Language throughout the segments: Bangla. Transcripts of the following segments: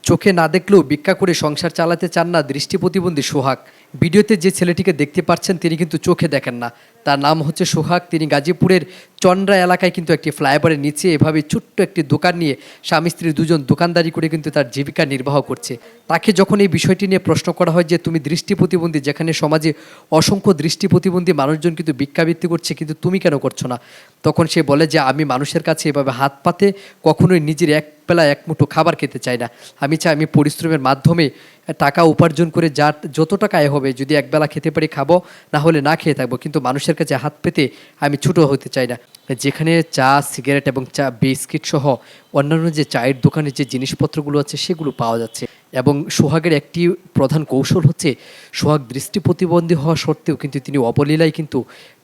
চোখে না দেখলেও ভিক্ষা করে সংসার চালাতে চান না দৃষ্টি প্রতিবন্ধী সোহাগ। ভিডিওতে যে ছেলেটিকে দেখতে পাচ্ছেন তিনি কিন্তু চোখে দেখেন না। তার নাম হচ্ছে সোহাগ। তিনি গাজীপুরের চন্দ্রা এলাকায় কিন্তু একটি ফ্লাইওভারের নিচে এভাবে ছোট্ট একটি দোকান নিয়ে স্বামী স্ত্রী দুজন দোকানদারি করে কিন্তু তার জীবিকা নির্বাহ করছে। তাকে যখন এই বিষয়টি নিয়ে প্রশ্ন করা হয় যে তুমি দৃষ্টি প্রতিবন্ধী, যেখানে সমাজে অসংখ্য দৃষ্টি প্রতিবন্ধী মানুষজন কিন্তু ভিক্ষাবৃত্তি করছে, কিন্তু তুমি কেন করছো না? তখন সে বলে যে আমি মানুষের কাছে এভাবে হাত পাতে কখনোই নিজের এক বেলা এক মুঠো খাবার খেতে চাই না। আমি চাই আমি পরিশ্রমের মাধ্যমে টাকা উপার্জন করে যার যত টাকা আয় হবে, যদি একবেলা খেতে পারি খাবো, না হলে না খেয়ে থাকবো, কিন্তু মানুষের কাছে হাত পেতে আমি ছোটো হতে চাই না। যেখানে চা, সিগারেট এবং চা বিস্কিট সহ অন্যান্য যে চায়ের দোকানে যে জিনিসপত্রগুলো আছে সেগুলো পাওয়া যাচ্ছে। এবং সোহাগের একটি প্রধান কৌশল হচ্ছে, সোহাগ দৃষ্টি প্রতিবন্ধী হওয়া সত্ত্বেও কিন্তু তিনি অবলীলায় কিন্তু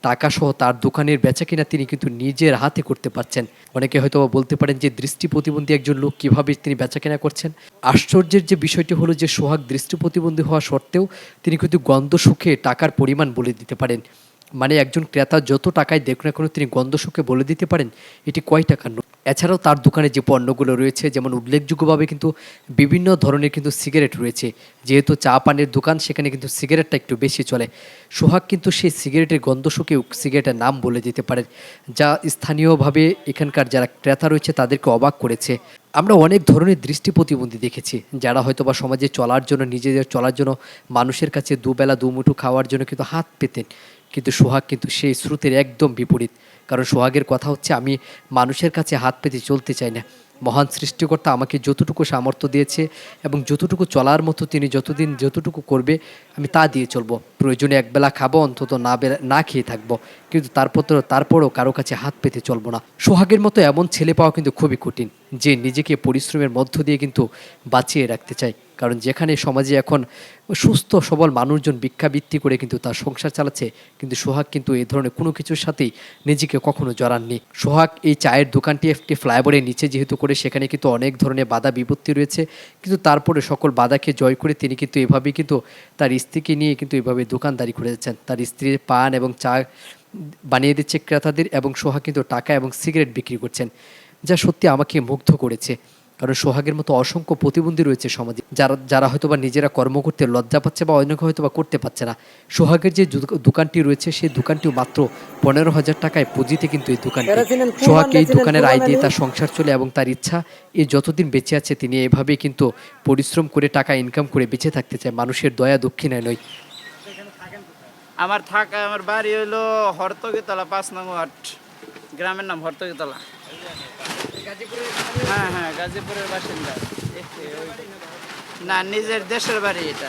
টাকা সহ তার দোকানের বেচাকেনা তিনি কিন্তু নিজের হাতে করতে পারছেন। অনেকে হয়তো বলতে পারেন যে দৃষ্টি প্রতিবন্ধী একজন লোক কীভাবে তিনি বেচাকেনা করছেন। আশ্চর্যের যে বিষয়টি হলো যে সোহাগ দৃষ্টি প্রতিবন্ধী হওয়া সত্ত্বেও তিনি কিন্তু গন্ধ শুকে টাকার পরিমাণ বলে দিতে পারেন। মানে একজন ক্রেতা যত টাকায় দেখুন না কেন তিনি গন্ধ শুকে বলে দিতে পারেন এটি কয় টাকার নোট। এছাড়াও তার দোকানে যে পণ্যগুলো রয়েছে, যেমন উল্লেখযোগ্যভাবে কিন্তু বিভিন্ন ধরনের কিন্তু সিগারেট রয়েছে। যেহেতু চা পানের দোকান, সেখানে কিন্তু সিগারেটটা একটু বেশি চলে। সোহাগ কিন্তু সেই সিগারেটের গন্ধ শুকেও সিগারেটের নাম বলে দিতে পারেন, যা স্থানীয়ভাবে এখানকার যারা ক্রেতা রয়েছে তাদেরকে অবাক করেছে। আমরা অনেক ধরনের দৃষ্টি প্রতিবন্ধী দেখেছি, যারা হয়তোবা সমাজে চলার জন্য, নিজেদের চলার জন্য মানুষের কাছে দুবেলা দুমুঠো খাওয়ার জন্য কিন্তু হাত পেতেন। কিন্তু সোহাগ কিন্তু সেই স্রোতের একদম বিপরীত। কারণ সোহাগের কথা হচ্ছে, আমি মানুষের কাছে হাত পেতে চলতে চাই না। মহান সৃষ্টিকর্তা আমাকে যতটুকু সামর্থ্য দিয়েছে এবং যতটুকু চলার মতো তিনি যতদিন যতটুকু করবে আমি তা দিয়ে চলবো। প্রয়োজনে একবেলা খাবো, অন্তত না খেয়ে থাকবো, কিন্তু তারপরও কারো কাছে হাত পেতে চলবো না। সোহাগের মতো এমন ছেলে পাওয়া কিন্তু খুবই কঠিন, যে নিজেকে পরিশ্রমের মধ্য দিয়ে কিন্তু বাঁচিয়ে রাখতে চায়। কারণ যেখানে সমাজে এখন সুস্থ সবল মানুষজন ভিক্ষাবৃত্তি করে কিন্তু তার সংসার চালাচ্ছে, কিন্তু সোহাগ কিন্তু এই ধরনের কোনো কিছুর সাথেই নিজেকে কখনো জড়াননি। সোহাগ এই চায়ের দোকানটি একটি ফ্লাইওভারের নিচে যেহেতু করে, সেখানে কিন্তু অনেক ধরনের বাধা বিপত্তি রয়েছে, কিন্তু তারপরে সকল বাধাকে জয় করে তিনি কিন্তু এভাবেই কিন্তু তার স্ত্রীকে নিয়ে কিন্তু এভাবে দোকানদারি করে যাচ্ছেন। তার স্ত্রীর পান এবং চা বানিয়ে দিচ্ছে ক্রেতাদের, এবং সোহাগ কিন্তু টাকা এবং সিগারেট বিক্রি করছেন, যা সত্যি আমাকে মুগ্ধ করেছে। কারণ সোহাগের মতো অসংখ্য প্রতিবন্ধী রয়েছে সমাজে, যারা হয়তোবা নিজেরা কর্ম করতে লজ্জা পাচ্ছে বা অনেকে হয়তোবা করতে পারছে না। সোহাগের যে দোকানটি রয়েছে সেই দোকানটিও মাত্র 15,000 টাকায় পুঁজিতে কিন্তু এই দোকানটি। সোহাগ এই দোকানের আয় দিয়ে তার সংসার চলে, এবং তার ইচ্ছা এই যতদিন বেঁচে আছে তিনি এভাবেই কিন্তু পরিশ্রম করে টাকা ইনকাম করে বেঁচে থাকতে চায়, মানুষের দয়া দক্ষিণায় নয়। আমার বাড়ি হইলো হরতগীতলা 5 নং ওয়ার্ড, গ্রামের নাম হরতগীতলা। হ্যাঁ, গাজীপুরের বাসিন্দা। না, নিজের দেশের বাড়ি এটা।